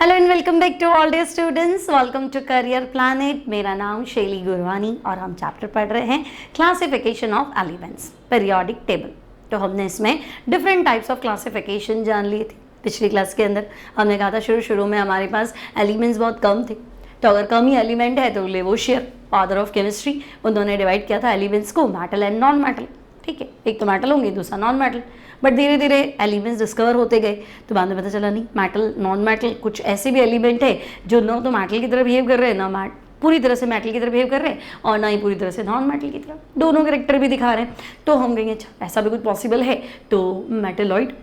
Hello and welcome back to all day students, welcome to career planet. मेरा नाम शैली गुरवानी और हम चैप्टर पढ़ रहे हैं classification of elements, periodic table. तो हमने इसमें डिफरेंट टाइप्स ऑफ क्लासिफिकेशन जान लिए थे। पिछली क्लास के अंदर हमने कहा था शुरू में हमारे पास एलिमेंट्स बहुत कम थे, तो अगर कम ही एलिमेंट है तो लेवोशियर, फादर ऑफ केमिस्ट्री, उन्होंने डिवाइड किया था एलिमेंट्स को मेटल एंड नॉन मेटल। ठीक है, एक तो मेटल होंगे, दूसरा नॉन मेटल। बट धीरे धीरे एलिमेंट्स डिस्कवर होते गए तो बाद में पता चला नहीं, मेटल नॉन मेटल कुछ ऐसे भी एलिमेंट है जो न तो मेटल की तरह बिहेव कर रहे हैं, ना पूरी तरह से मेटल की तरह बिहेव कर रहे हैं और ना ही पूरी तरह से नॉन मेटल की तरह, दोनों कैरेक्टर भी दिखा रहे हैं। तो हम कहेंगे अच्छा ऐसा भी कुछ पॉसिबल है तो मेटलॉइड।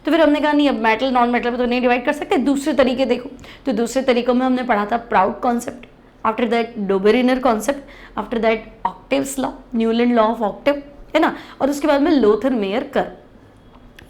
तो फिर हमने कहा नहीं, अब मेटल नॉन मेटल में तो नहीं डिवाइड कर सकते, दूसरे तरीके देखो। तो दूसरे तरीकों में हमने पढ़ा था Prout concept, after that Dobereiner concept, after that octaves law, Newland law of octave, है ना, और उसके बाद में लोथर मेयर कर्व।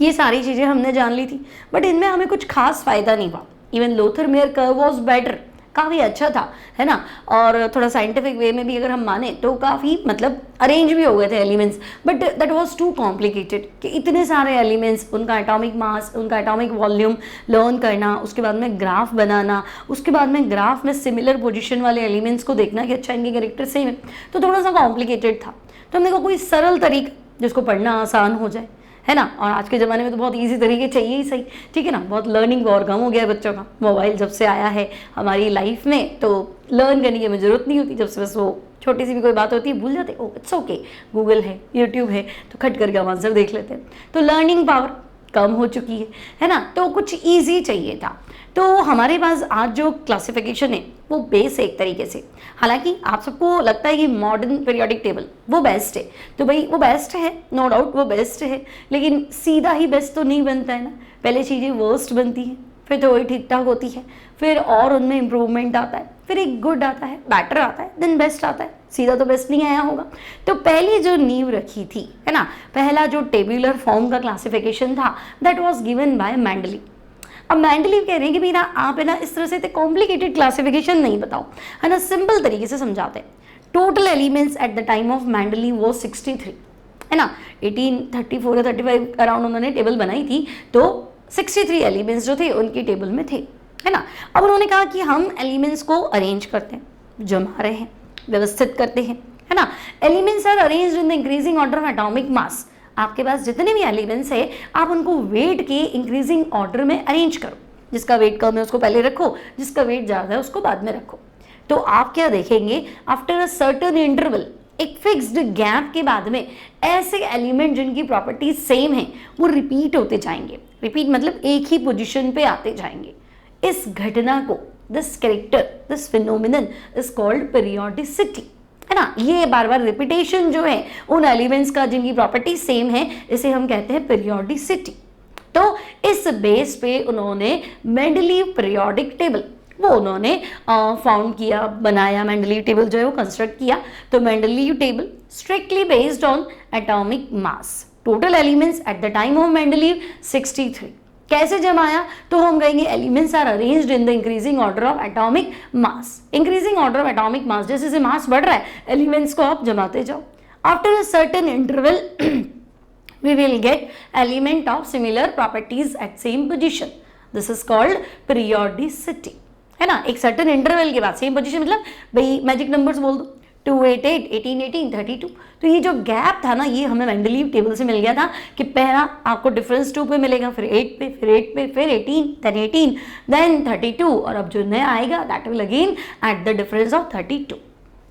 ये सारी चीज़ें हमने जान ली थी, बट इनमें हमें कुछ खास फायदा नहीं हुआ। Even Lothar Meyer curve was better, काफ़ी अच्छा था, है ना, और थोड़ा साइंटिफिक वे में भी अगर हम माने तो काफ़ी मतलब अरेंज भी हो गए थे elements, but that was too complicated कि इतने सारे एलिमेंट्स, उनका एटॉमिक मास, उनका एटॉमिक वॉल्यूम लर्न करना, उसके बाद में ग्राफ बनाना, उसके बाद में ग्राफ में सिमिलर पोजिशन वाले एलिमेंट्स को देखना कि अच्छा इनके कैरेक्टर सेम है, तो थोड़ा सा कॉम्प्लिकेटेड था। तो हमने कहा कोई सरल तरीका जिसको पढ़ना आसान हो जाए, है ना, और आज के ज़माने में तो बहुत इजी तरीके चाहिए ही सही, ठीक है ना। बहुत लर्निंग और कम हो गया है बच्चों का, मोबाइल जब से आया है हमारी लाइफ में तो लर्न करने की हमें ज़रूरत नहीं होती। जब से बस वो छोटी सी भी कोई बात होती है भूल जाते, ओ इट्स ओके, गूगल है, यूट्यूब है, तो खट करके हम आंसर देख लेते हैं। तो लर्निंग पावर कम हो चुकी है ना, तो कुछ ईजी चाहिए था। तो हमारे पास आज जो क्लासिफिकेशन है वो बेस है एक तरीके से। हालांकि आप सबको लगता है कि मॉडर्न पीरियोडिक टेबल वो बेस्ट है, तो भाई वो बेस्ट है, नो डाउट वो बेस्ट है, लेकिन सीधा ही बेस्ट तो नहीं बनता है ना। पहले चीज़ें वर्स्ट बनती हैं, फिर थोड़ी ठीक ठाक होती है, फिर और उनमें इम्प्रूवमेंट आता है, फिर एक गुड आता है, बेटर आता है, देन बेस्ट आता है। सीधा तो बेस्ट नहीं आया होगा। तो पहली जो नींव रखी थी, है ना, पहला जो टेबुलर फॉर्म का क्लासिफिकेशन था that was given by Mendeleev. अब मेंडलीव कह रहे हैं कि भैया आप है ना इस तरह से कॉम्प्लिकेटेड क्लासिफिकेशन नहीं बताओ, है ना, सिंपल तरीके से समझाते हैं। Total elements at the time of Mendeleev वो 63, है ना, 1834 या 35 अराउंड उन्होंने टेबल बनाई थी, तो 63 एलिमेंट्स जो थे उनकी टेबल में थे, है ना। अब उन्होंने कहा कि हम एलिमेंट्स को अरेंज करते हैं, जमा रहे हैं, व्यवस्थित करते हैं, है ना। Elements are arranged in the increasing order of atomic mass. आपके पास जितने भी एलिमेंट्स है आप उनको वेट के इंक्रीजिंग ऑर्डर में अरेंज करो। जिसका वेट कम है उसको पहले रखो, जिसका वेट ज़्यादा है उसको बाद में रखो। तो आप क्या देखेंगे, आफ्टर अ सर्टेन इंटरवल, एक फिक्स्ड गैप के बाद में ऐसे एलिमेंट जिनकी प्रॉपर्टीज सेम है वो रिपीट होते जाएंगे। रिपीट मतलब एक ही पोजिशन पे आते जाएंगे। इस घटना को, this character, this phenomenon is called periodicity, है ना। ये बार बार रिपीटेशन जो है उन एलिमेंट्स का जिनकी प्रॉपर्टी सेम है, इसे हम कहते हैं पीरियोडिसिटी। तो इस बेस पे उन्होंने मेंडलीव पीरियोडिक टेबल वो उन्होंने फाउंड किया, बनाया। मेंडलीव टेबल जो है वो कंस्ट्रक्ट किया। तो Mendeleev table strictly based on atomic mass. Total elements at the time of Mendeleev 63। कैसे जमाया, तो हम कहेंगे elements are arranged in the increasing order of atomic mass. Increasing order of atomic mass, जैसे जैसे मास बढ़ रहा है एलिमेंट्स को आप जमाते जाओ। After a certain interval we will get element of similar properties at same position. This is called periodicity, है ना। एक सर्टेन इंटरवल के बाद सेम पोजीशन, मतलब भाई मैजिक नंबर्स बोल दो, 288, 1818, 32। तो ये जो गैप था ना, ये हमें मेंडलीव टेबल से मिल गया था कि पहला आपको डिफरेंस 2 पे मिलेगा, फिर 8 पे, फिर 8 पे, फिर 18, देन 18, देन 32, और अब जो नया आएगा that will again at the difference of 32।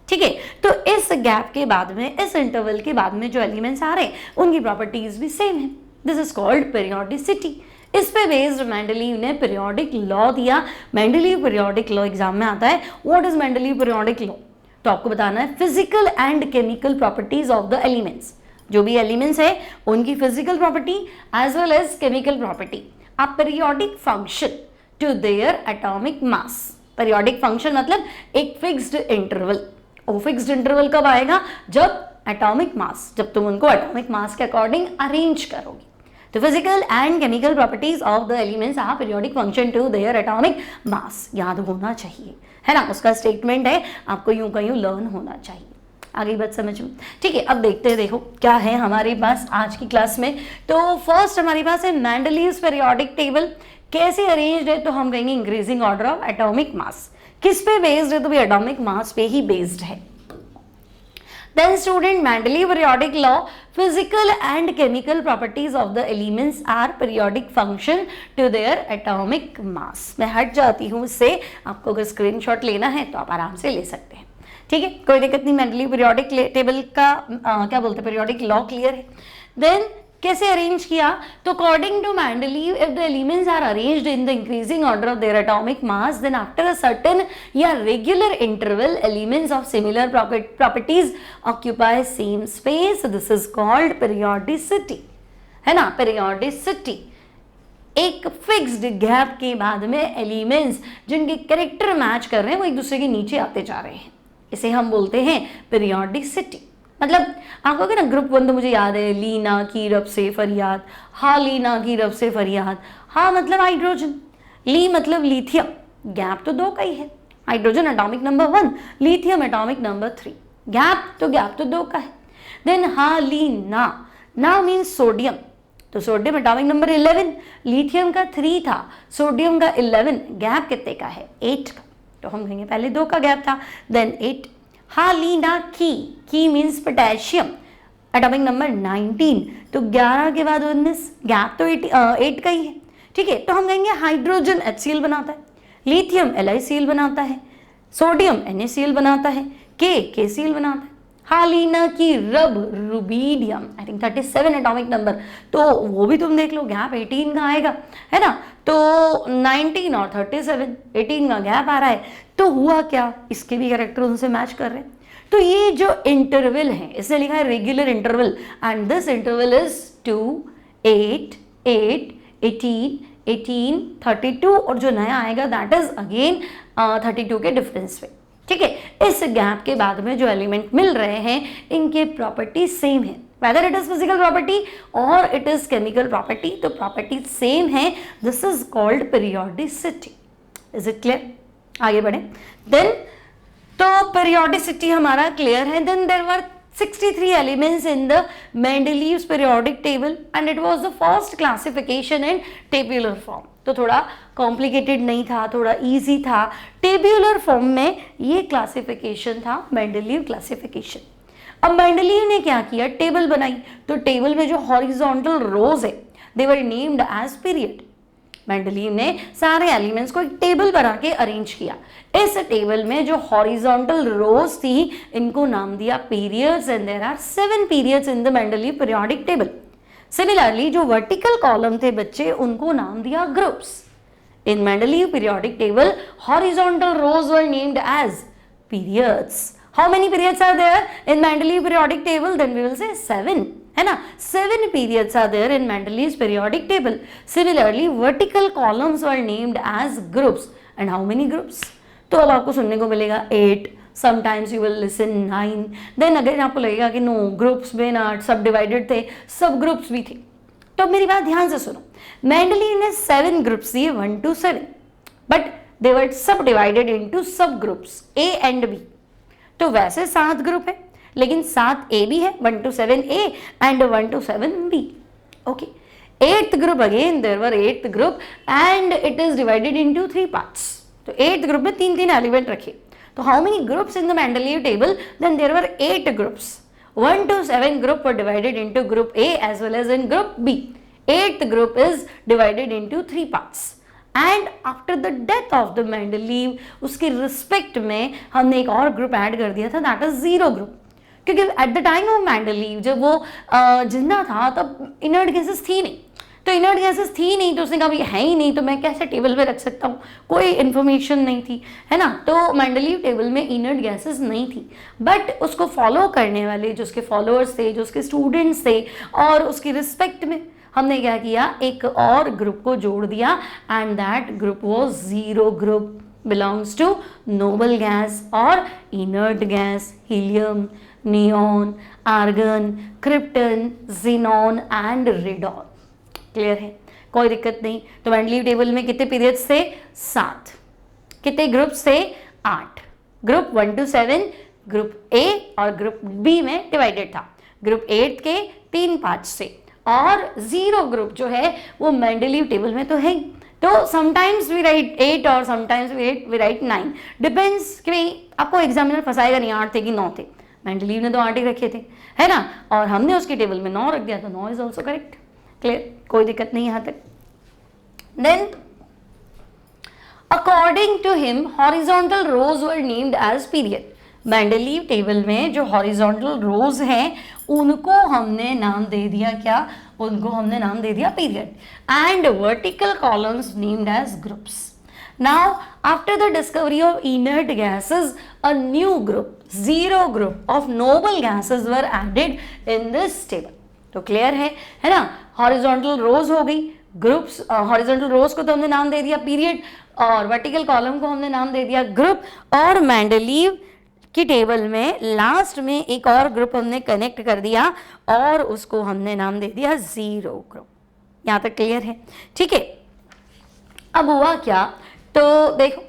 ठीक है, तो इस गैप के बाद में, इस इंटरवल के बाद में जो एलिमेंट्स आ रहे हैं उनकी प्रॉपर्टीज भी सेम है। This is called periodicity. इस पे बेस्ड मेंडलीव ने पीरियोडिक लॉ दिया। मेंडलीव पीरियोडिक लॉ एग्जाम में आता है। What is Mendeleev periodic law? तो आपको बताना है physical and chemical properties of the elements. जो भी एलिमेंट्स है उनकी physical property as well as chemical property are periodic function to their atomic mass. Periodic function मतलब एक फिक्स्ड इंटरवल। वो फिक्स्ड इंटरवल कब आएगा, जब एटॉमिक मास, जब तुम उनको एटॉमिक मास के अकॉर्डिंग अरेंज करोगे। तो physical and chemical properties of the elements are periodic function to their atomic mass. याद होना चाहिए, है ना, उसका स्टेटमेंट है, आपको यूं का यूं लर्न होना चाहिए। आगे बात समझ में, ठीक है। अब देखते हैं, देखो क्या है हमारे पास आज की क्लास में। तो फर्स्ट हमारे पास है मेंडलीव्स पीरियोडिक टेबल। कैसे अरेंज्ड है, तो हम कहेंगे इंक्रीजिंग ऑर्डर ऑफ एटॉमिक मास। किस पे बेस्ड है, तो भी एटॉमिक मास पे ही बेस्ड है। Then student, Mendeleev periodic law, physical and chemical properties of the elements are periodic function to their atomic mass। मैं हट जाती हूँ इससे, आपको अगर स्क्रीनशॉट लेना है तो आप आराम से ले सकते हैं, ठीक है, कोई दिक्कत नहीं। मेंडलीव पीरियोडिक टेबल का क्या बोलते हैं, पीरियोडिक लॉ क्लियर है। देन कैसे अरेंज किया, तो according to Mendeleev if the elements are arranged in the increasing order of their atomic mass, then after a certain या regular interval elements of similar properties occupy same space, this is called periodicity, है ना, periodicity. एक fixed gap के बाद में elements जिनके character match कर रहे हैं वो एक दूसरे के नीचे आते जा रहे हैं, इसे हम बोलते हैं पीरियोडिसिटी। मतलब आपको अगर ना ग्रुप 1 तो मुझे याद है, लीना की रब से फरियाद, हाँ लीना की रब से फरियाद, हाँ मतलब हाइड्रोजन, ली मतलब लिथियम, गैप तो 2 का ही है, hydrogen atomic number 1, lithium atomic number 3, gap तो 2 का है। देन हाँ ली ना मीन्स सोडियम, तो सोडियम एटॉमिक नंबर 11, लिथियम का 3 था, सोडियम का 11, गैप कितने का है, 8 का, तो हम कहेंगे पहले 2 का गैप था, देन 8। हाँ लीना की मीन्स पोटेशियम एटॉमिक नंबर 19, तो 11 के बाद 19, गैप तो 8 का ही है, ठीक है, तो हम कहेंगे हाइड्रोजन HCl बनाता है, लिथियम LiCl बनाता है, सोडियम NaCl बनाता है, KCl बनाता है। हालिना की रब rubidium I think 37 atomic number, तो वो भी तुम देख लो, गैप 18 का आएगा, है ना, तो 19 और 37, 18 का गैप आ रहा है, तो हुआ क्या, इसके भी कैरेक्टर उनसे मैच कर रहे हैं। तो ये जो इंटरवल है, इसने लिखा है regular interval, and this interval is 2, 8, 8, 18, 18, 32, और जो नया आएगा दैट इज अगेन 32 के डिफरेंस पे, ठीक है। इस गैप के बाद में जो एलिमेंट मिल रहे हैं इनके प्रॉपर्टी सेम है, whether it is physical property or it is chemical property, तो प्रॉपर्टी सेम है, this is called periodicity. Is it clear? आगे बढ़े। देन तो पीरियोडिसिटी हमारा क्लियर है। Then there were 63 elements in the Mendeleev's periodic table and it was the first classification in tabular form। तो थोड़ा complicated नहीं था, थोड़ा इजी था, टेब्यूलर फॉर्म में ये क्लासिफिकेशन था, मेंडलीव क्लासिफिकेशन। अब मेंडलीव ने क्या किया, टेबल बनाई, तो टेबल में जो हॉरिजॉन्टल रोज है they were named as period. Mendeleev ने सारे एलिमेंट्स को एक टेबल बना के अरेंज किया, इस टेबल में जो हॉरिजॉन्टल रोज थी इनको नाम दिया periods, and there are 7 periods in the Mendeleev periodic table. Similarly जो वर्टिकल कॉलम थे बच्चे उनको नाम दिया groups. In Mendeleev periodic table horizontal rows were named as periods। How many periods are there in Mendeleev periodic table? Then we will say 7, है ना, 7 periods are there in Mendelev's periodic table। Similarly vertical columns were named as groups, and how many groups? तो अब आपको सुनने को मिलेगा 8, sometimes you will listen 9, then again आपको लगेगा कि no groups में ना सब डिवाइडेड थे, सब ग्रुप्स भी थे। तो मेरी बात ध्यान से सुनो, मेंडलीव ने 7 ग्रुप्स दिए 1 to 7, बट दे वर सब डिवाइडेड इनटू सब ग्रुप्स A and B। तो वैसे 7 ग्रुप है, लेकिन 7 A भी है, 1 to 7 A and 1 to 7 B। Okay, 8th group again there were 8th group and it is divided into 3 parts। तो 8th group में 3 एलिमेंट रखे। तो how many groups in the Mendeleev table? Then there were 8 groups। 1 to 7 group were divided into group A as well as in group B। 8th group is divided into 3 parts। And after the death of the Mendeleev उसके respect में हमने एक और group add कर दिया था, that is 0 group. क्योंकि eight the time of Mendeleev जब वो जिंदा था तब इनर्ट गैसेस थी नहीं, तो इनर्ट गैसेस थी नहीं तो उसने कहा है ही नहीं तो मैं कैसे टेबल पे रख सकता हूँ, कोई इन्फॉर्मेशन नहीं थी, है ना। तो मेंडलीव टेबल में इनर्ट गैसेस नहीं थी, बट उसको फॉलो करने वाले जो उसके फॉलोअर्स थे, जो उसके स्टूडेंट्स थे, और उसकी रिस्पेक्ट में हमने क्या किया, एक और ग्रुप को जोड़ दिया, and that group was 0 group, belongs to noble gas और inert gas, helium, neon, argon, krypton, xenon and radon. Clear है, कोई दिक्कत नहीं। तो मेंडलीव टेबल में कितने पीरियड्स थे, 7। कितने ग्रुप्स थे, 8। ग्रुप 1 to 7 ग्रुप A और ग्रुप B में डिवाइडेड था। ग्रुप 8 के 3 पार्ट्स से, और 0 ग्रुप जो है वो मेंडलीव टेबल में तो है ही। तो समटाइम्स वी राइट 8 और समटाइम्स वी राइट 9, डिपेंड्स कि भाई आपको एग्जामिनर फंसाएगा नहीं 8 थे कि 9 थे। मेंडलीव ने तो 8 ही रखे थे, है ना, और हमने उसकी टेबल में 9 रख दिया, तो 9 इज ऑल्सो करेक्ट। क्लियर, कोई दिक्कत नहीं यहाँ तक। Then according to him horizontal rows were named as period. Mendeleev table में जो हॉरिजॉन्टल रोज हैं उनको हमने नाम दे दिया क्या, उनको हमने नाम दे दिया period, and vertical columns named age groups. Now after the discovery of inert gases a new group, zero group of noble gases were added in this table। तो क्लियर है ना, हॉरिजॉन्टल रोज हो गई, ग्रुप्स, हॉरिजॉन्टल रोज को तो हमने नाम दे दिया पीरियड, और वर्टिकल कॉलम को हमने नाम दे दिया ग्रुप, और मेंडलीव की टेबल में लास्ट में एक और ग्रुप हमने कनेक्ट कर दिया और उसको हमने नाम दे दिया जीरो ग्रुप। यहाँ तक क्लियर है, ठीक है। अब हुआ क्या, तो देखो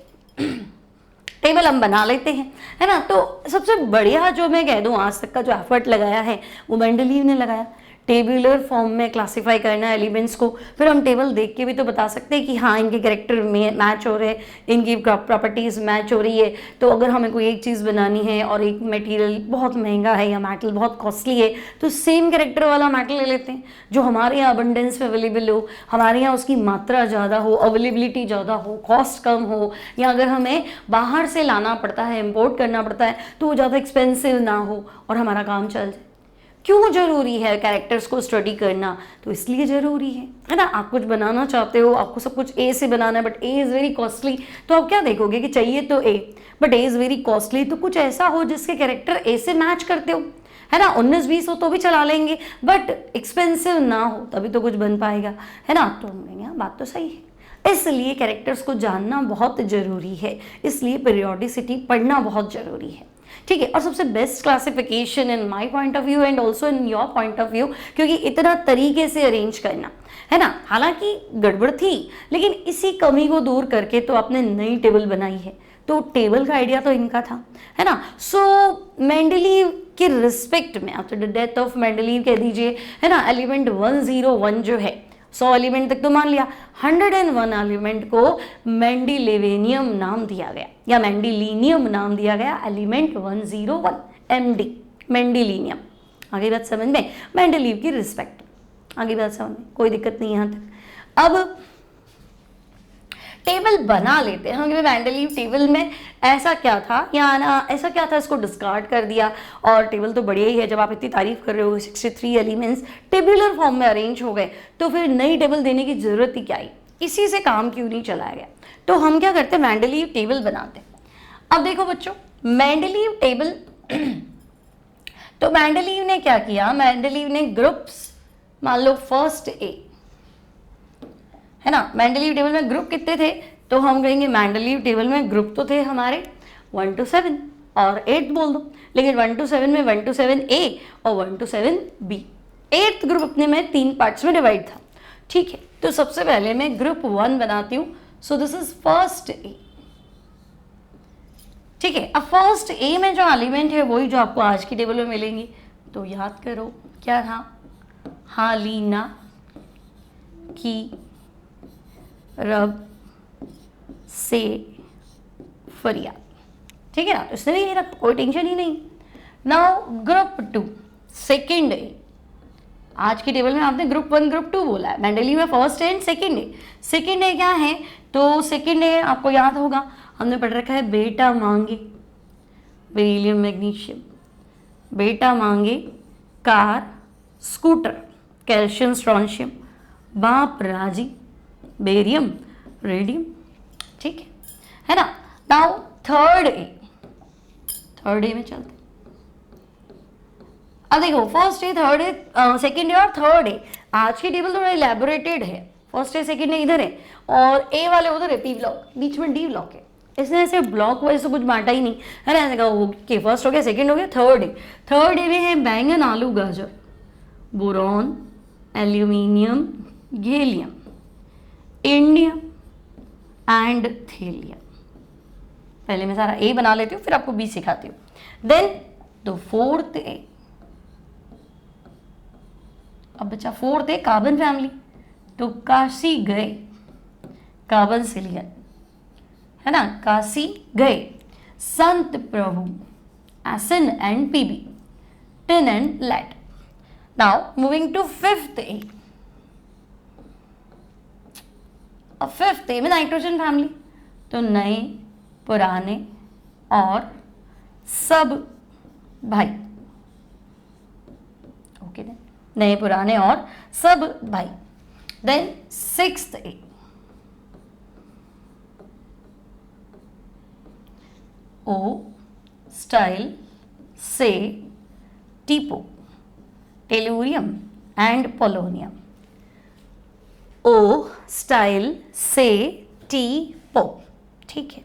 टेबल हम बना लेते हैं, है ना। तो सबसे बढ़िया जो मैं कह दूं आज तक का जो एफर्ट लगाया है वो मेंडलीव ने लगाया, टेबुलर फॉर्म में क्लासिफाई करना एलिमेंट्स को। फिर हम टेबल देख के भी तो बता सकते हैं कि हाँ इनके कैरेक्टर में मैच हो रहे हैं, इनकी प्रॉपर्टीज़ मैच हो रही है। तो अगर हमें कोई एक चीज़ बनानी है और एक मटेरियल बहुत महंगा है या मेटल बहुत कॉस्टली है, तो सेम कैरेक्टर वाला मेटल ले लेते हैं जो हमारे यहाँ अबंडेंस में अवेलेबल हो, हमारे यहाँ उसकी मात्रा ज़्यादा हो, अवेलेबिलिटी ज़्यादा हो, कॉस्ट कम हो, या अगर हमें बाहर से लाना पड़ता है, इम्पोर्ट करना पड़ता है, तो वो ज़्यादा एक्सपेंसिव ना हो और हमारा काम चल जाए। क्यों जरूरी है कैरेक्टर्स को स्टडी करना, तो इसलिए जरूरी है ना। आप कुछ बनाना चाहते हो, आपको सब कुछ ए से बनाना है, but A is very costly, तो आप क्या देखोगे कि चाहिए तो A, but A is very costly, तो कुछ ऐसा हो जिसके कैरेक्टर ए से मैच करते हो, है ना। 19-20 हो तो भी चला लेंगे, बट एक्सपेंसिव ना हो तभी तो कुछ बन पाएगा, है ना। तो यहाँ बात तो सही है, इसलिए कैरेक्टर्स को जानना बहुत ज़रूरी है, इसलिए पीरियोडिसिटी पढ़ना बहुत ज़रूरी है, ठीक है। और सबसे best classification in my point of view and also in your point of view, क्योंकि इतना तरीके से अरेंज करना, है ना। हालांकि गड़बड़ थी, लेकिन इसी कमी को दूर करके तो आपने नई टेबल बनाई है, तो टेबल का आइडिया तो इनका था, है ना। सो मेंडलीव के रिस्पेक्ट में after the death of Mendeleev कह दीजिए, है ना, एलिमेंट 101 जो है, 100 एलिमेंट तक तो मान लिया, 101 एलिमेंट को मेंडिलेवेनियम नाम दिया गया या मेंडिलीनियम नाम दिया गया, एलिमेंट 101 MD मेंडिलीनियम। आगे बात समझ में, मेंडलीव की रिस्पेक्ट, आगे बात समझ में, कोई दिक्कत नहीं यहाँ तक। अब टेबल बना लेते हैं हम, मेंडलीव टेबल में ऐसा क्या था या ना ऐसा क्या था, इसको डिस्कार्ड कर दिया, और टेबल तो बढ़िया ही है, जब आप इतनी तारीफ कर रहे हो 63 एलिमेंट्स टेबुलर फॉर्म में अरेंज हो गए, तो फिर नई टेबल देने की जरूरत ही क्या आई, इसी से काम क्यों नहीं चलाया गया। तो हम क्या करते हैं, मेंडलीव टेबल बनाते हैं। अब देखो बच्चों, मेंडलीव टेबल तो मेंडलीव ने क्या किया, मेंडलीव ने ग्रुप्स, मान लो फर्स्ट ए, है ना। मेंडलीव टेबल में ग्रुप कितने थे, तो हम कहेंगे मेंडलीव टेबल में ग्रुप तो थे हमारे 1 to 7 और 8 बोल दो, लेकिन 1 to 7 में 1 to 7 A और 1 to 7 B, 8th ग्रुप अपने में 3 पार्ट्स में डिवाइड था, ठीक है। तो सबसे पहले मैं ग्रुप 1 बनाती हूँ, so this is first A, ठीक है। अब फर्स्ट ए में जो एलिमेंट है वही जो आपको आज की टेबल में मिलेंगी, तो याद करो क्या था, हालीना की रब से फरियाद, ठीक है ना। तो इसने भी ये रखा, कोई टेंशन ही नहीं। नाउ ग्रुप 2 सेकेंड ए, आज की टेबल में आपने ग्रुप 1 ग्रुप 2 बोला है, मेंडलीव में first A and second A. Second A क्या है, तो सेकेंड ए आपको याद होगा हमने पढ़ रखा है, बेटा मांगे बेरिलियम मैग्नीशियम, बेटा मांगे कार स्कूटर कैल्शियम स्ट्रॉन्शियम, बाप राजी बेरियम रेडियम, ठीक है ना। नाउ थर्ड ए में चलते। अब देखो first A, third A, second A और थर्ड ए, आज की टेबल थोड़ा इलेबोरेटेड है, फर्स्ट ए सेकेंड ए इधर है और ए वाले उधर है, पी ब्लॉक, बीच में डी ब्लॉक है। इसने ऐसे ब्लॉक वाइज तो कुछ बांटा ही नहीं, है ना। ऐसे कहा कि फर्स्ट हो गया, सेकेंड हो गया, थर्ड ए में है बैंगन आलू गाजर, boron aluminium gallium, indium and thallium. पहले मैं सारा ए बना लेती हूँ, फिर आपको बी सिखाती हूँ। देन तो फोर्थ ए, अब बच्चा फोर्थ ए कार्बन फैमिली, तो काशी गए कार्बन सिलिकन, है ना, काशी गए, संत प्रभु, Sn and PB, tin and lead. Now moving to fifth A. अब फिफ्थ ए में नाइट्रोजन फैमिली, तो नए, पुराने और सब भाई. ओके देन, नए, पुराने और सब भाई. Then sixth A. O style से टीपो, tellurium and polonium. O style से टीपो. ठीक है.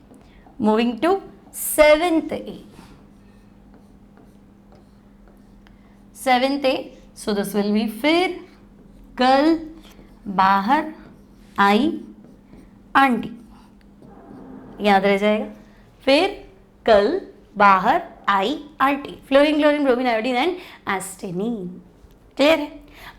Moving to seventh A. Seventh A, so this will be फिर, कल, बाहर, आई, आंटी. याद रह जाएगा. फिर कल, बाहर, आई, aunty. Fluorine, chlorine, bromine, iodine and astatine. Clear है.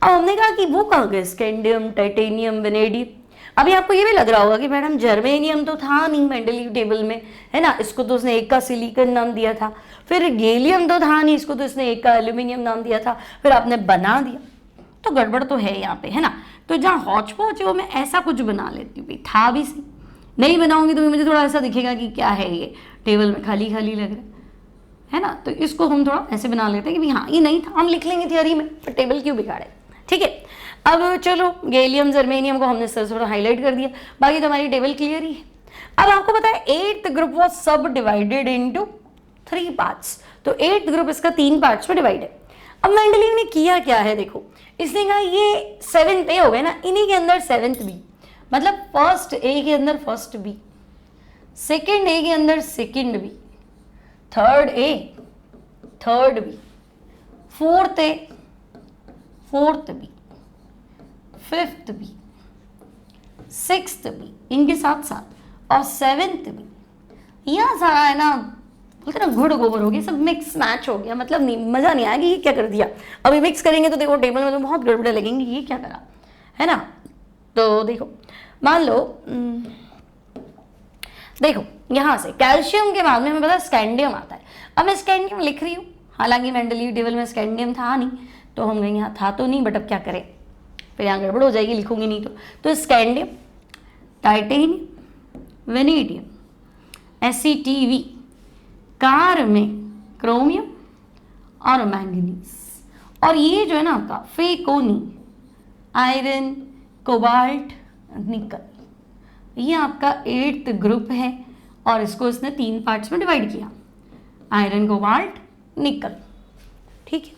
अब हमने कहा कि वो कहाँ गए, स्कैंडियम, टाइटेनियम, वेनेडियम. अभी आपको ये भी लग रहा होगा कि मैडम जर्मेनियम तो था नहीं मेंडलीव टेबल में, है ना, इसको तो उसने एक का सिलिकॉन नाम दिया था. फिर गैलियम तो था नहीं, इसको तो इसने एक का एल्यूमिनियम नाम दिया था, फिर आपने बना दिया. तो गड़बड़ तो है यहाँ पे, है ना. तो जहाँ हौच पौच है वो मैं ऐसा कुछ बना लेती हूँ. था भी सही, नहीं बनाऊंगी तो मुझे थोड़ा ऐसा दिखेगा कि क्या है ये, टेबल में खाली खाली लग रहा है ना. तो इसको हम थोड़ा ऐसे बना लेते हैं कि हाँ ये नहीं था, हम लिख लेंगे थियरी में, पर टेबल क्यों बिगाड़े. ठीक है. अब चलो गैलियम, जर्मेनियम को हमने सर थोड़ा हाईलाइट कर दिया, बाकी तो हमारी टेबल क्लियर ही है. अब आपको पता है एट्थ ग्रुप वॉज सब डिवाइडेड इनटू 3 पार्ट्स. तो एट्थ ग्रुप इसका 3 पार्ट्स में डिवाइड है. अब मेंडलीव ने किया क्या है, देखो, इसने कहा ये सेवेंथ ए हो गए ना, इन्हीं के अंदर सेवेंथ बी, मतलब फर्स्ट ए के अंदर फर्स्ट बी, सेकेंड ए के अंदर second B, third A third B, fourth A fourth B, fifth B, sixth B, इनके साथ साथ, और सेवेंथ बी. यह सारा है ना, बोलते ना घुड़ गोबर हो गया, सब मिक्स मैच हो गया. मतलब नहीं, मजा नहीं आएगी ये क्या कर दिया. अभी मिक्स करेंगे तो देखो टेबल में तो बहुत गड़बड़े लगेंगी, ये क्या करा, है ना. तो देखो, मान लो, देखो यहाँ से कैल्शियम के बाद में हमें पता है स्कैंडियम आता है. अब मैं स्कैंडियम लिख रही हूँ, हालांकि मेंडलीव टेबल में स्कैंडियम था नहीं, तो हम कहेंगे यहाँ था तो नहीं, बट अब क्या करें, फिर यहाँ गड़बड़ हो जाएगी, लिखूंगी नहीं तो स्कैंडियम, टाइटेनियम, वेनेडियम, एसीटीवी, कार में क्रोमियम और मैंगनीज. और ये जो है ना आपका फेकोनी, आयरन, कोबाल्ट, निकल, ये आपका एट्थ ग्रुप है. और इसको इसने 3 पार्ट्स में डिवाइड किया, आयरन, कोबाल्ट, निकल. ठीक है.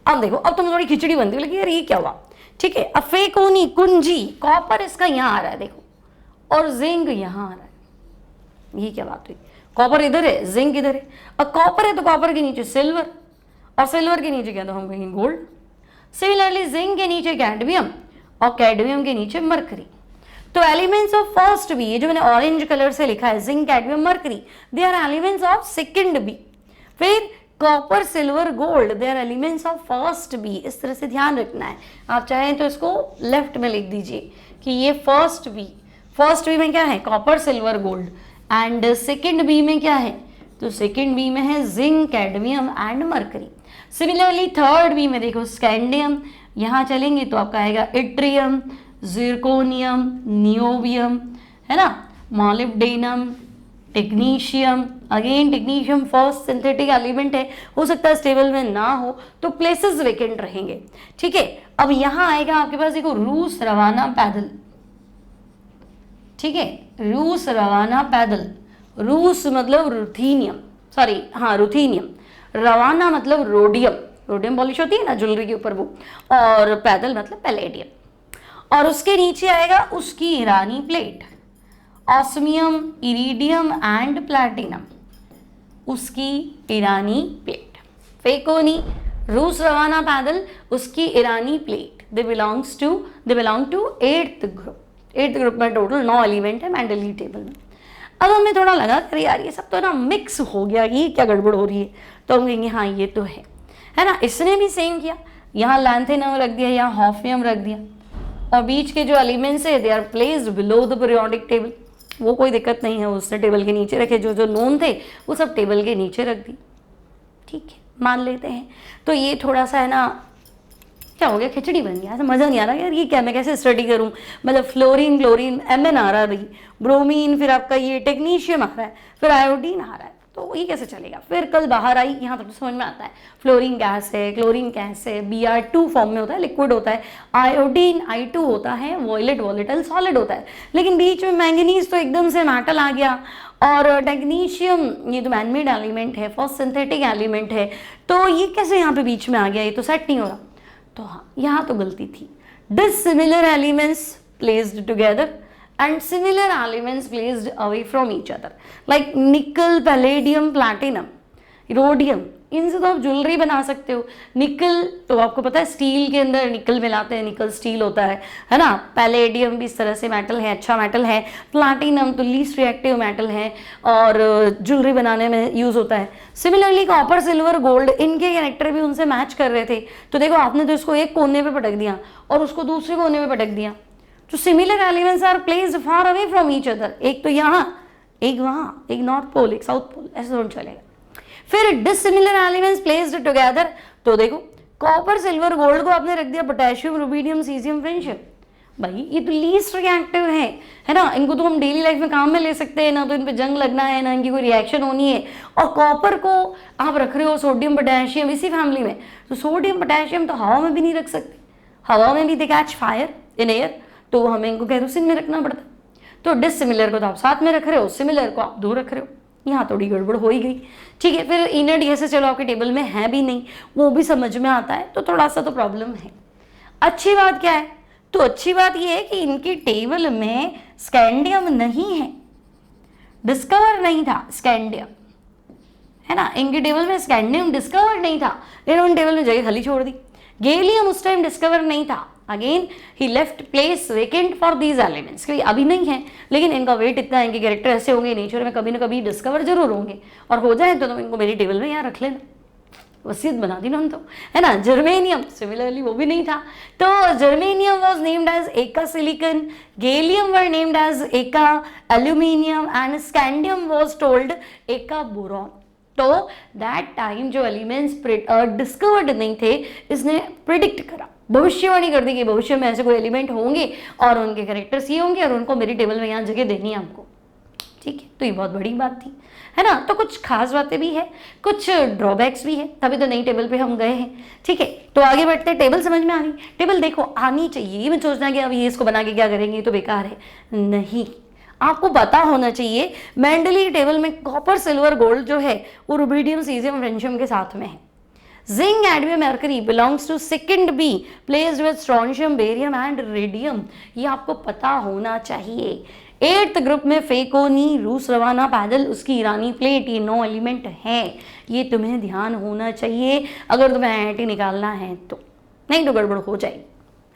अब देखो, अब तुम थोड़ी खिचड़ी बनती है, लेकिन यार ये क्या हुआ. ठीक है. अब फेकोनी, कुंजी, कॉपर इसका यहाँ आ रहा है देखो, और जिंक यहाँ आ रहा है. ये क्या बात हुई, कॉपर इधर है, जिंक इधर है. अब कॉपर है तो कॉपर के नीचे सिल्वर, और सिल्वर के नीचे क्या, तो हम कहेंगे गोल्ड. सिमिलरली जिंक के नीचे कैडमियम, और कैडमियम के नीचे मरकरी. तो एलिमेंट्स ऑफ फर्स्ट बी, ये जो मैंने ऑरेंज कलर से लिखा है, zinc, cadmium, mercury, they are elements of second B. फिर copper, silver, gold, they are elements of first B. इस तरह से ध्यान रखना है. आप चाहें तो इसको लेफ्ट में लिख दीजिए कि ये फर्स्ट बी में क्या है, copper, silver, gold. And second B में क्या है, तो सेकंड बी में है zinc, cadmium and mercury. Similarly third B में देखो स्कैंडियम, यहाँ चलेंगे तो आपका आएगा इट्रियम, जिरकोनियम, नियोबियम, है ना, molybdenum, technetium. Again technetium first synthetic element है, हो सकता है इस टेबल में ना हो, तो प्लेसेस वेकेंट रहेंगे. ठीक है. अब यहाँ आएगा आपके पास देखो रूस, रवाना, पैदल. ठीक है. रूस, रवाना, पैदल. रूस मतलब रुथीनियम, सॉरी हाँ रुथीनियम. रवाना मतलब रोडियम, रोडियम पॉलिश होती है ना ज्वेलरी के ऊपर वो. और पैदल मतलब पैलेडियम. और उसके नीचे आएगा उसकी ईरानी plate, osmium, iridium and platinum. उसकी ईरानी प्लेट. फेकोनी, रूस, रवाना, पैदल, उसकी ईरानी plate. They belong to eighth group. Eighth group में टोटल 9 एलिमेंट है मेंडलीव टेबल में. अब हमें थोड़ा लगा अरे यार ये सब तो ना मिक्स हो गया, ये क्या गड़बड़ हो रही है. तो हम कहेंगे हाँ ये तो है ना. इसने भी सेम किया, यहाँ लैंथेनम रख दिया, यहाँ हॉफियम रख दिया. और बीच के जो एलिमेंट्स है they are placed below the periodic table, वो कोई दिक्कत नहीं है, उसने टेबल के नीचे रखे, जो जो नोन थे वो सब टेबल के नीचे रख दी। ठीक है, मान लेते हैं। तो ये थोड़ा सा है ना, क्या हो गया, खिचड़ी बन गया, ऐसा मज़ा नहीं आ रहा यार, ये क्या मैं कैसे स्टडी करूं, मतलब फ्लोरीन क्लोरीन Mn आ रहा है भाई, ब्रोमीन, फिर आपका ये टेक्नीशियम आ रहा है, फिर आयोडीन आ रहा है, तो ये कैसे चलेगा। फिर कल बाहर आई, यहाँ तक तो समझ में आता है, फ्लोरीन गैस है, क्लोरीन गैस है, Br2 फॉर्म में होता है, लिक्विड होता है, आयोडीन I2 होता है, वॉयलेट वॉलेटाइल सॉलिड होता है, लेकिन बीच में मैंगनीज तो एकदम से मेटल आ गया, और टेक्नीशियम ये तो मैनमेड एलिमेंट है, फर्स्ट सिंथेटिक एलिमेंट है, तो ये कैसे यहाँ पे बीच में आ गया, ये तो सेट नहीं हो रहा। तो हाँ, यहाँ तो गलती थी। Dissimilar elements placed together and similar elements placed away from each other, like निकल, पैलेडियम, प्लैटिनम, रोडियम, इनसे तो आप ज्वेलरी बना सकते हो। निकल तो आपको पता है स्टील के अंदर निकल मिलाते हैं, निकल स्टील होता है ना। पैलेडियम भी इस तरह से मेटल है, अच्छा मेटल है। प्लैटिनम तो लीस्ट रिएक्टिव मेटल है और ज्वेलरी बनाने में यूज़ होता है। सिमिलरली कॉपर, सिल्वर, गोल्ड, इनके कैरेक्टर भी उनसे मैच कर रहे थे। तो देखो आपने तो इसको एक कोने पे पटक दिया और उसको दूसरे कोने पे पटक दिया। तो similar elements are placed far away from each other, एक तो यहाँ, एक वहाँ, एक नॉर्थ पोल, एक साउथ पोल, ऐसे थोड़ा चलेगा। फिर डिसिमिलर एलिमेंट्स प्लेस्ड टुगेदर, तो देखो कॉपर, सिल्वर, गोल्ड को आपने रख दिया पोटेशियम, रुबीडियम, सीजियम, फ्रेंशियम। भाई ये तो लीस्ट रिएक्टिव है ना, इनको तो हम डेली लाइफ में काम में ले सकते हैं, ना तो इन पे जंग लगना है, ना इनकी कोई रिएक्शन होनी है। और कॉपर को आप रख रहे हो सोडियम पोटेशियम इसी फैमिली में, तो सोडियम पोटेशियम तो हवा में भी नहीं रख सकते, हवा में भी दे कैच फायर इन एयर, तो हमें इनको केरोसिन में रखना पड़ता। तो डिसिमिलर को तो आप साथ में रख रहे हो, सिमिलर को आप दूर रख रहे हो, यहाँ थोड़ी गड़बड़ हो ही गई। ठीक है, फिर इनर गैसेस चलो आपके टेबल में है भी नहीं, वो भी समझ में आता है, तो थोड़ा सा तो प्रॉब्लम है। अच्छी बात क्या है, तो अच्छी बात ये है कि इनकी टेबल में स्कैंडियम नहीं है, डिस्कवर नहीं था स्कैंडियम, है ना। इनकी टेबल में स्कैंडियम डिस्कवर नहीं था, इन्होंने टेबल में जगह खाली छोड़ दी। गैलियम उस टाइम डिस्कवर नहीं था, again he left place vacant for these elements, क्योंकि अभी नहीं है, लेकिन इनका वेट इतना है, इनके कैरेक्टर ऐसे होंगे, नेचर में कभी ना कभी डिस्कवर जरूर होंगे, और हो जाए तो तुम इनको मेरी टेबल में यहाँ रख लेना, वसीयत बना दी ना हम तो, है ना। जर्मेनियम सिमिलरली वो भी नहीं था, तो जर्मेनियम वॉज नेम्ड एज एका silicon, gallium were named as एका aluminium and scandium was told एका बोरॉन। तो दैट टाइम जो एलिमेंट्स डिस्कवर्ड नहीं थे, इसने प्रिडिक्ट करा, भविष्यवाणी कर दी कि भविष्य में ऐसे कोई एलिमेंट होंगे और उनके कैरेक्टर्स ये होंगे और उनको मेरी टेबल में यहाँ जगह देनी है हमको। ठीक है, तो ये बहुत बड़ी बात थी, है ना। तो कुछ खास बातें भी है, कुछ ड्रॉबैक्स भी है, तभी तो नई टेबल पे हम गए हैं। ठीक है, तो आगे बढ़ते हैं। टेबल समझ में आ गई, टेबल देखो आनी चाहिए, ये मैं सोचना कि अब ये इसको बना के क्या करेंगे, ये तो बेकार है, नहीं, आपको पता होना चाहिए मेंडली टेबल में कॉपर, सिल्वर, गोल्ड जो है वो रुबिडियम, सीजियम, फ्रेंशियम के साथ में है। Zinc, cadmium, mercury belongs to second B placed with strontium, barium and radium, ये आपको पता होना चाहिए। 8th ग्रुप में फेकोनी, रूस रवाना पैदल, उसकी ईरानी प्लेट, ये 9 एलिमेंट हैं, ये तुम्हें ध्यान होना चाहिए अगर तुम्हें IIT निकालना है तो, नहीं तो गड़बड़ हो जाएगी,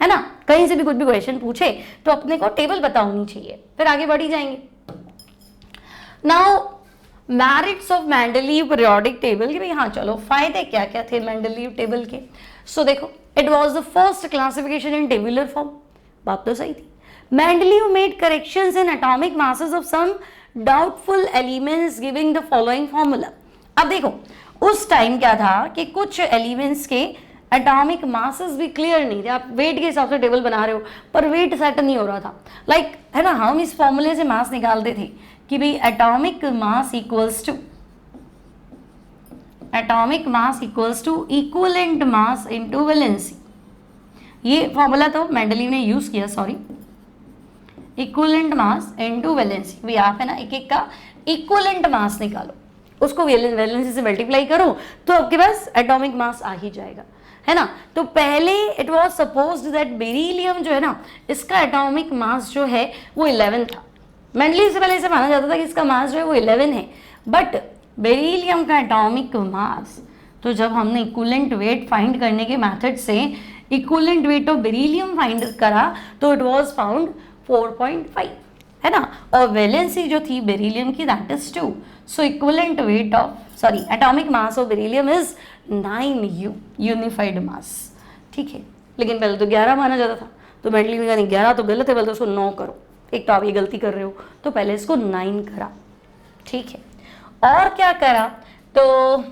है ना। कहीं से भी कुछ भी क्वेश्चन पूछे तो अपने को टेबल पता होनी चाहिए। फिर आगे बढ़ी जाएंगे। Now merits of Mendeleev periodic table, कि भाई हाँ चलो फायदे क्या क्या थे मेंडलीव टेबल के। सो देखो, it was the first classification in tabular form, बात तो सही थी। Mendeleev made corrections in atomic masses of some doubtful elements giving the following formula. अब देखो उस टाइम क्या था कि कुछ एलिमेंट्स के एटॉमिक मासेस भी क्लियर नहीं थे, आप वेट के हिसाब से टेबल बना रहे हो पर वेट सेट नहीं हो रहा था, लाइक है ना। हम इस फॉर्मूले से मास निकालते थे कि भाई atomic mass equals to equivalent mass into valency, ये फॉर्मूला तो मेंडलीव ने यूज किया, sorry, equivalent mass into valency. भाई आप है ना एक एक का इक्विवेलेंट मास निकालो, उसको वैलेंसी से मल्टीप्लाई करो तो आपके पास एटॉमिक मास आ ही जाएगा, है ना। तो पहले it was supposed that beryllium जो है ना, इसका एटॉमिक मास जो है वो 11 था। मेंडलीव से पहले ऐसे माना जाता था कि इसका मास जो है वो 11 है, बट बेरिलियम का एटॉमिक मास, तो जब हमने इक्विवेलेंट वेट फाइंड करने के मेथड से equivalent weight of beryllium find करा तो इट वाज फाउंड 4.5, है ना। और वैलेंसी जो थी बेरिलियम की that is 2, so equivalent weight of atomic mass of beryllium is 9U unified mass. ठीक है, लेकिन पहले तो 11 माना जाता था, तो मेंटली लगा नहीं 11 तो गलत है, बोलते उसको 9 करो, एक तो आप ये गलती कर रहे हो, तो पहले इसको 9 करा, ठीक है। और क्या करा, तो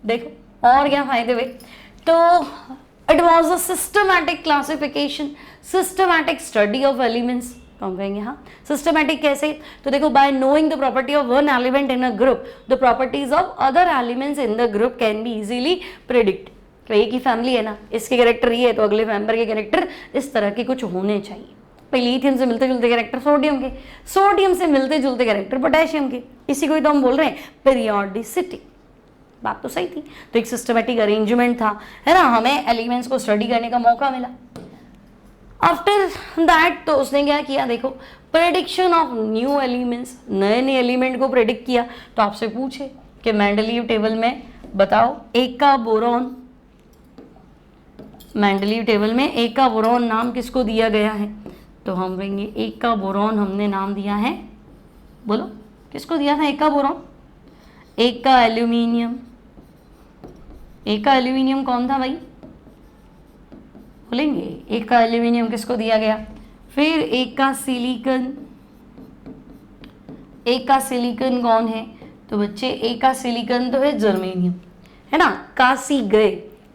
देखो और क्या फायदे हुए, तो it was a systematic classification, systematic study of elements. हम कहेंगे हाँ सिस्टमैटिक कैसे, तो देखो bye knowing the property of one element in a group the properties of other elements in the group can be easily predict. तो एक ही family है ना, इसके कैरेक्टर ये है तो अगले मेंबर के कैरेक्टर इस तरह के कुछ होने चाहिए। भाई लिथियम से मिलते जुलते कैरेक्टर सोडियम के, सोडियम से मिलते जुलते कैरेक्टर पोटेशियम के, इसी को ही तो हम बोल रहे हैं पीरियोडिसिटी। बात तो सही थी। तो एक सिस्टमैटिक अरेंजमेंट था, है ना, हमें एलिमेंट्स को स्टडी करने का मौका मिला। आफ्टर दैट तो उसने क्या किया, देखो प्रेडिक्शन ऑफ न्यू एलिमेंट्स, नए नए एलिमेंट को प्रेडिक्ट किया। तो आपसे पूछे कि मेंडलीव टेबल में बताओ एक का बोरॉन, मेंडलीव टेबल में एक का बोरॉन नाम किसको दिया गया है, तो हम कहेंगे एक का बोरॉन हमने नाम दिया है, बोलो किसको दिया था एक का बोरॉन, एक का एल्यूमिनियम, एक का एल्यूमिनियम कौन था भाई, बोलेंगे एक का एल्यूमिनियम किसको दिया गया। फिर एक का सिलिकॉन, एक का सिलिकॉन कौन है, तो बच्चे एक का सिलिकॉन तो है जर्मेनियम, है ना, का सी गए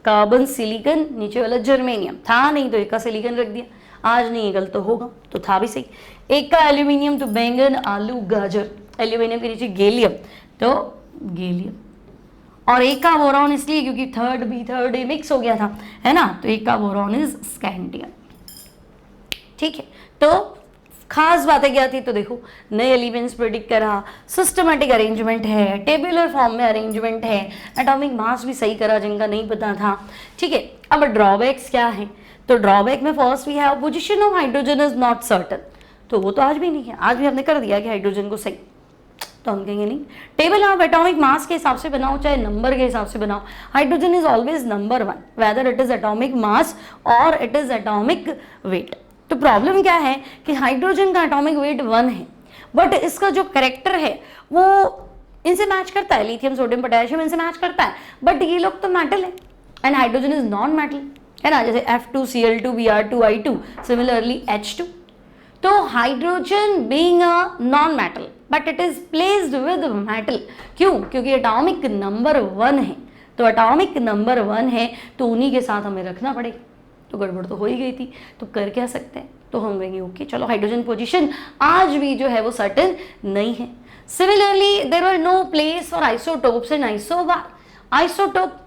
कार्बन सिलिकॉन, नीचे वाला जर्मेनियम था नहीं तो एक का सिलिकॉन रख दिया, आज नहीं गलत तो होगा तो था भी सही। एक का एल्यूमिनियम तो बैंगन आलू गाजर, एल्यूमिनियम के नीचे गैलियम तो गैलियम, और एक का बोरॉन इसलिए क्योंकि थर्ड ए मिक्स हो गया था, है ना, तो एक का बोरॉन इज स्कैंडियम, ठीक है। तो खास बातें क्या थी, तो देखो नए एलिमेंट्स प्रेडिक्ट करा, सिस्टमैटिक अरेंजमेंट है, टेबुलर फॉर्म में अरेंजमेंट है, एटॉमिक मास भी सही करा जिनका नहीं पता था, ठीक है। अब ड्रॉबैक्स क्या है, तो ड्रॉबैक में first we have position of hydrogen is not certain, तो वो तो आज भी नहीं है, आज भी हमने कर दिया कि हाइड्रोजन को सही, तो हम कहेंगे नहीं। टेबल आप एटॉमिक मास के हिसाब से बनाओ चाहे नंबर के हिसाब से बनाओ, hydrogen is always number 1 weather it is atomic mass और इट इज एटॉमिक वेट। तो प्रॉब्लम क्या है कि हाइड्रोजन का एटॉमिक वेट 1 है, बट इसका जो करेक्टर है वो इनसे मैच करता है, लिथियम सोडियम पोटेशियम इनसे मैच करता है, बट ये लोग तो मेटल है and hydrogen is non metal, है ना, जैसे F2Cl2 Br2I2 सिमिलरली H2। तो hydrogen being a non metal but it is placed with metal, क्यों, क्योंकि एटॉमिक नंबर 1 है, तो एटॉमिक नंबर 1 है तो उन्हीं के साथ हमें रखना पड़ेगा, तो गड़बड़ तो हो ही गई थी, तो कर क्या सकते हैं, तो हम कहेंगे ओके चलो हाइड्रोजन पोजीशन आज भी जो है वो सर्टेन नहीं है। Similarly there were no place for isotopes in isobar, isotope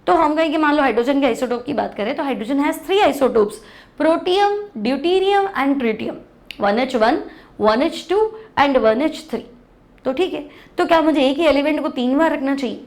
तो हम कहेंगे मान लो हाइड्रोजन के आइसोटोप की बात करें तो hydrogen has 3 isotopes, protium, deuterium and tritium, 1H1, 1H2 and 1H3, तो ठीक है। तो क्या मुझे एक ही एलिमेंट को 3 बार रखना चाहिए,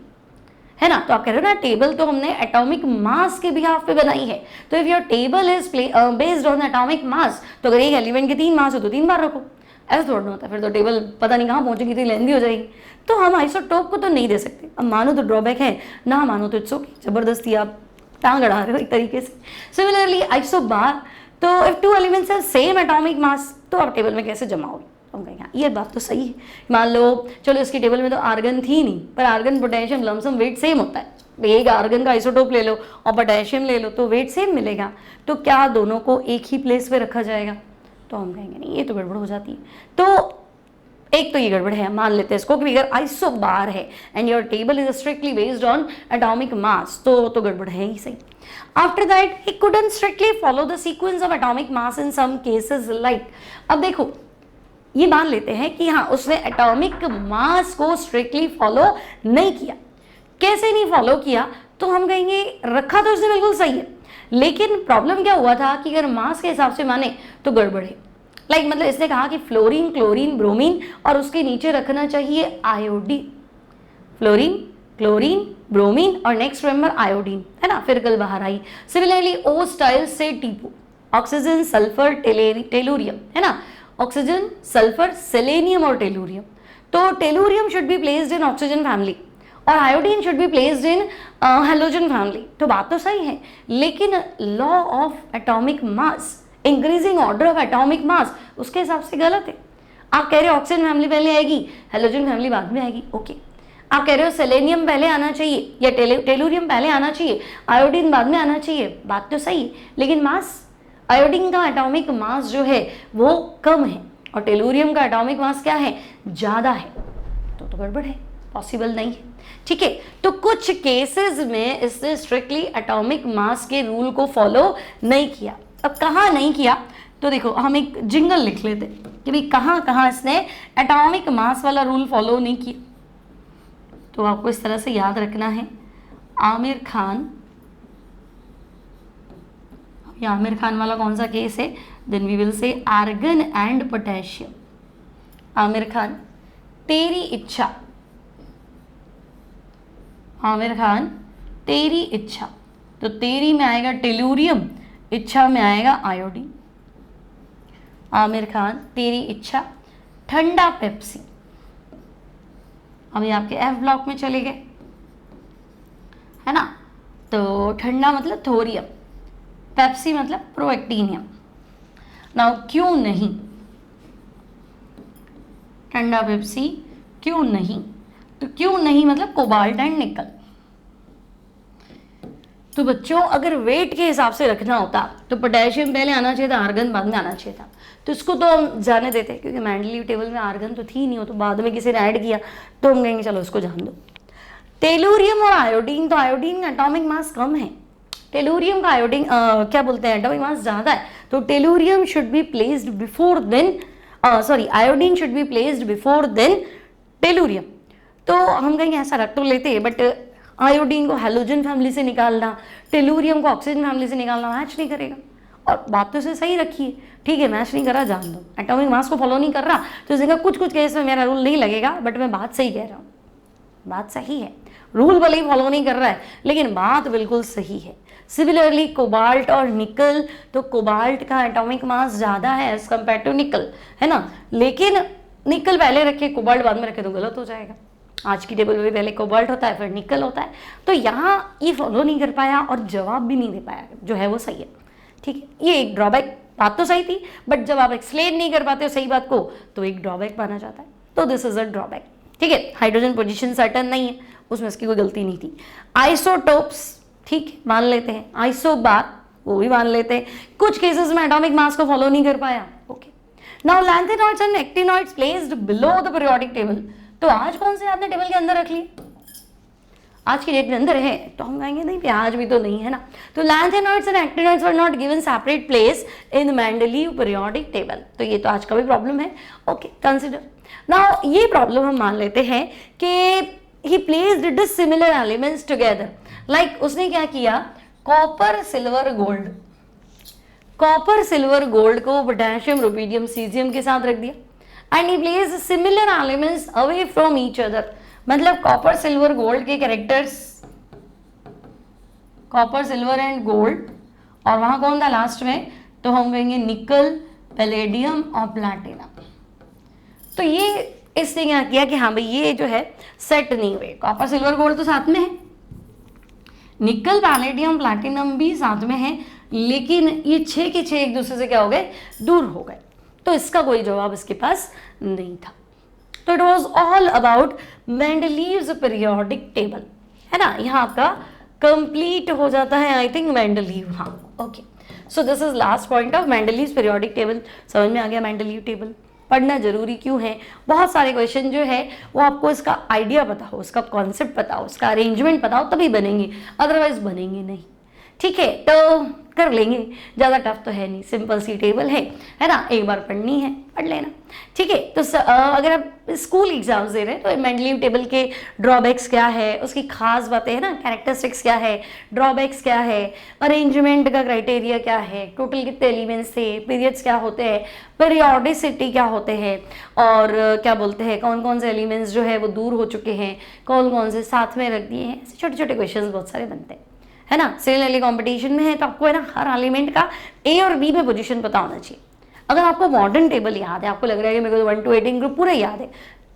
है ना, तो आप कह रहे हो ना टेबल तो हमने एटॉमिक मास के बिहाफ पे बनाई है, तो if your table is based on atomic mass, तो अगर एक एलिमेंट के 3 मास हो तो 3 बार रखो, ऐसा थोड़ा ना होता, फिर तो टेबल पता नहीं कहाँ पहुंचेगी, इतनी लेंदी हो जाएगी, तो हम आइसोटोप को तो नहीं दे सकते। अब मानो तो ड्रॉबैक है, ना मानो तो इट्स ओके, जबरदस्ती आप टांग अड़ा रहे हो एक तरीके से। सिमिलरली आइसोबार, तो if 2 elements have same atomic mass तो आप टेबल में कैसे जमाओगे, हम कहेंगे ये बात तो सही है। मान लो चलो इसकी टेबल में तो आर्गन थी नहीं, पर argon potassium lump sum weight same होता है, एक आर्गन का आइसोटोप ले लो और पोटेशियम ले लो तो वेट सेम मिलेगा, तो क्या दोनों को एक ही प्लेस पे रखा जाएगा, तो हम कहेंगे नहीं ये तो गड़बड़ हो जाती है। तो एक तो ये गड़बड़ है, मान लेते हैं इसको कि अगर आइसोबार है and your table is strictly based on atomic mass, तो गड़बड़ है ही सही। After that he couldn't strictly follow the sequence of atomic mass in some cases like, अब देखो ये मान लेते हैं कि हाँ उसने एटॉमिक मास को स्ट्रिक्टली फॉलो नहीं किया, कैसे नहीं फॉलो किया, तो हम कहेंगे रखा तो उसने बिल्कुल सही है, लेकिन प्रॉब्लम क्या हुआ था कि अगर मास के हिसाब से माने तो गड़बड़ है। लाइक मतलब इसने कहा कि फ्लोरीन, क्लोरीन, ब्रोमीन और उसके नीचे रखना चाहिए आयोडीन, फ्लोरीन, क्लोरीन, ब्रोमीन और नेक्स्ट रिमेंबर आयोडीन, है ना, फिर कल बाहर आई। सिमिलरली ओ स्टाइल से टीपो, ऑक्सीजन, सल्फर, टेलूरियम, है ना, ऑक्सीजन, सल्फर, सेलेनियम और टेलूरियम, तो tellurium should be placed in oxygen family और iodine should be placed in halogen family, तो बात तो सही है, लेकिन law of atomic mass, increasing order of atomic mass, उसके हिसाब से गलत है। आप कह रहे हो ऑक्सीजन फैमिली पहले आएगी, हेलोजन फैमिली बाद में आएगी, ओके। आप कह रहे हो सेलेनियम पहले आना चाहिए या टेलूरियम पहले आना चाहिए, आयोडीन बाद में आना चाहिए, बात तो सही है, लेकिन मास आयोडीन का एटॉमिक मास जो है वो कम है और टेलुरियम का एटॉमिक मास क्या है, ज़्यादा है, तो गड़बड़ है, पॉसिबल नहीं है। ठीक है, तो कुछ केसेस में इसने स्ट्रिक्टली एटॉमिक मास के रूल को फॉलो नहीं किया। अब कहाँ नहीं किया, तो देखो हम एक जिंगल लिख लेते कि भाई कहाँ कहाँ इसने एटॉमिक मास वाला रूल फॉलो नहीं किया। तो आपको इस तरह से याद रखना है, आमिर खान, ये आमिर खान वाला कौन सा केस है, then we will say argon and potassium. Aamir Khan, तेरी इच्छा, आमिर खान तेरी इच्छा, तो तेरी में आएगा टेलुरियम, इच्छा में आएगा आयोडीन। आमिर खान तेरी इच्छा, ठंडा पेप्सी, अभी आपके एफ ब्लॉक में चले गए, है ना, तो ठंडा मतलब थोरियम, पेप्सी मतलब प्रोएक्टिनियम। नाउ क्यों नहीं, ठंडा पेप्सी क्यों नहीं, तो क्यों नहीं मतलब कोबाल्ट एंड निकल। तो बच्चों अगर वेट के हिसाब से रखना होता तो पोटेशियम पहले आना चाहिए था, आर्गन बाद में आना चाहिए था, तो इसको तो हम जाने देते क्योंकि मेंडलीव टेबल में आर्गन तो थी नहीं, हो तो बाद में किसी ने ऐड किया तो हम कहेंगे चलो इसको जान दो। टेलुरियम और आयोडीन, तो आयोडीन का एटॉमिक मास कम है, टेलुरियम का आयोडीन क्या बोलते हैं एटॉमिक मास ज़्यादा है, तो tellurium should be placed before then iodine should be placed before then tellurium. तो हम कहेंगे ऐसा रख तो लेते हैं, बट आयोडीन को हैलोजन फैमिली से निकालना, टेलुरियम को ऑक्सीजन फैमिली से निकालना मैच नहीं करेगा। और बात तो इसे सही रखी है, ठीक है मैच नहीं कर रहा जान दो, एटॉमिक मास को फॉलो नहीं कर रहा, तो इसे कुछ कुछ केस में मेरा रूल नहीं लगेगा, बट मैं बात सही कह रहा हूँ, बात सही है, रूल भले ही फॉलो नहीं कर रहा है लेकिन बात बिल्कुल सही है। सिमिलरली कोबाल्ट और निकल, तो कोबाल्ट का एटॉमिक मास ज़्यादा है एज कम्पेयर टू निकल, है ना, लेकिन निकल पहले रखे कोबाल्ट बाद में रखे तो गलत हो जाएगा। आज की टेबल में पहले कोबाल्ट होता है फिर निकल होता है, तो यहाँ ये फॉलो नहीं कर पाया और जवाब भी नहीं दे पाया, जो है वो सही है। ठीक है, ये एक ड्रॉबैक, बात तो सही थी बट जब आप एक्सप्लेन नहीं कर पाते हो सही बात को तो एक ड्रॉबैक माना जाता है, तो दिस इज अ ड्रॉबैक। ठीक है, हाइड्रोजन पोजीशन सर्टन नहीं है, उसमें इसकी कोई गलती नहीं थी। आइसोटोप्स ठीक मान लेते हैं, आइसोबार वो भी मान लेते हैं, कुछ केसेस में एटॉमिक मास को फॉलो नहीं कर पाया। Okay, now lanthanoids and actinoids placed below the periodic table, तो आज कौन से आपने टेबल के अंदर रख लिए, आज की डेट में अंदर है, तो हम कहेंगे नहीं आज भी तो नहीं है ना, तो lanthanoids and actinoids were not given separate place in Mendeleev periodic table, तो ये तो आज का भी प्रॉब्लम है। ओके, कंसिडर नाउ ये प्रॉब्लम हम मान लेते हैं कि he placed dissimilar elements together, like उसने क्या किया, copper silver gold, copper silver gold को पोटेशियम रुपीडियम सीजियम के साथ रख दिया and he placed similar elements away from each other, मतलब कॉपर सिल्वर गोल्ड के characters, copper silver and gold, और वहां कौन था लास्ट में, तो हम कहेंगे निकल, पैलेडियम और प्लैटिनम। तो ये इसने क्या किया कि हाँ भाई ये जो है सेट नहीं हुए, कॉपर सिल्वर गोल्ड तो साथ में है, निकल पैलेडियम प्लैटिनम भी साथ में है, लेकिन ये 6 के 6 एक दूसरे से क्या हो गए, दूर हो गए, तो इसका कोई जवाब इसके पास नहीं था। तो it was all about Mendeleev's periodic table, है ना, यहाँ आपका कंप्लीट हो जाता है आई थिंक मेंडलीव। हाँ okay, so this is last point of Mendeleev's periodic table. समझ में आ गया मेंडलीव टेबल पढ़ना जरूरी क्यों है, बहुत सारे क्वेश्चन जो है वो आपको इसका आइडिया पता हो, उसका कॉन्सेप्ट पता हो, उसका अरेंजमेंट पता हो तभी बनेंगे, अदरवाइज बनेंगे नहीं। ठीक है, तो कर लेंगे, ज़्यादा टफ तो है नहीं, सिंपल सी टेबल है ना, एक बार पढ़नी है पढ़ लेना। ठीक है, तो अगर आप स्कूल एग्जाम्स दे रहे हैं तो मेंडलीव टेबल के ड्रॉबैक्स क्या है, उसकी खास बातें है ना, कैरेक्टरिस्टिक्स क्या है, ड्रॉबैक्स क्या है, अरेंजमेंट का क्राइटेरिया क्या है, टोटल कितने एलिमेंट्स थे, पीरियड्स क्या होते हैं, पीरियोडिसिटी क्या होते हैं, और क्या बोलते हैं कौन कौन से एलिमेंट्स जो है वो दूर हो चुके हैं, कौन कौन से साथ में रख दिए हैं, ऐसे छोटे छोटे क्वेश्चन बहुत सारे बनते हैं, है ना। सिमिलरली कंपटीशन में है तो आपको है ना हर एलिमेंट का ए और बी में पोजीशन पता होना चाहिए। अगर आपको मॉडर्न टेबल याद है, आपको लग रहा है कि मेरे को 1 to 18 ग्रुप पूरा याद है,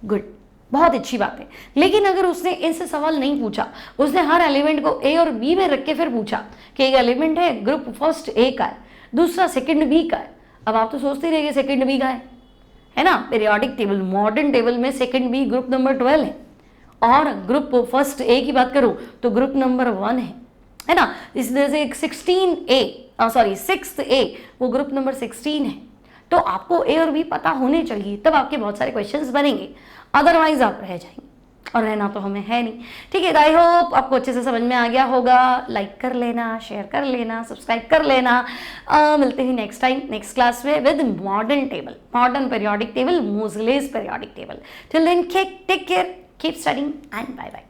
गुड, बहुत अच्छी बात है, लेकिन अगर उसने इनसे सवाल नहीं पूछा, उसने हर एलिमेंट को ए और बी में रख के फिर पूछा कि एक एलिमेंट है ग्रुप फर्स्ट ए का है, दूसरा सेकंड बी का है, अब आप तो सोचते रहिए सेकंड बी का है ना। पीरियोडिक टेबल मॉडर्न टेबल में सेकंड बी ग्रुप नंबर 12 है, और ग्रुप फर्स्ट ए की बात करूँ तो ग्रुप नंबर 1 है ना। इस तरह से एक 16A सॉरी 6th A वो ग्रुप नंबर 16 है, तो आपको ए और बी पता होने चाहिए, तब आपके बहुत सारे क्वेश्चंस बनेंगे, अदरवाइज आप रह जाएंगे, और रहना तो हमें है नहीं। ठीक है, आई होप आपको अच्छे से समझ में आ गया होगा। लाइक कर लेना, शेयर कर लेना, सब्सक्राइब कर लेना। मिलते हैं नेक्स्ट टाइम नेक्स्ट क्लास में with modern table, modern periodic table, Moseley's periodic table. Till then take care, keep studying and bye bye.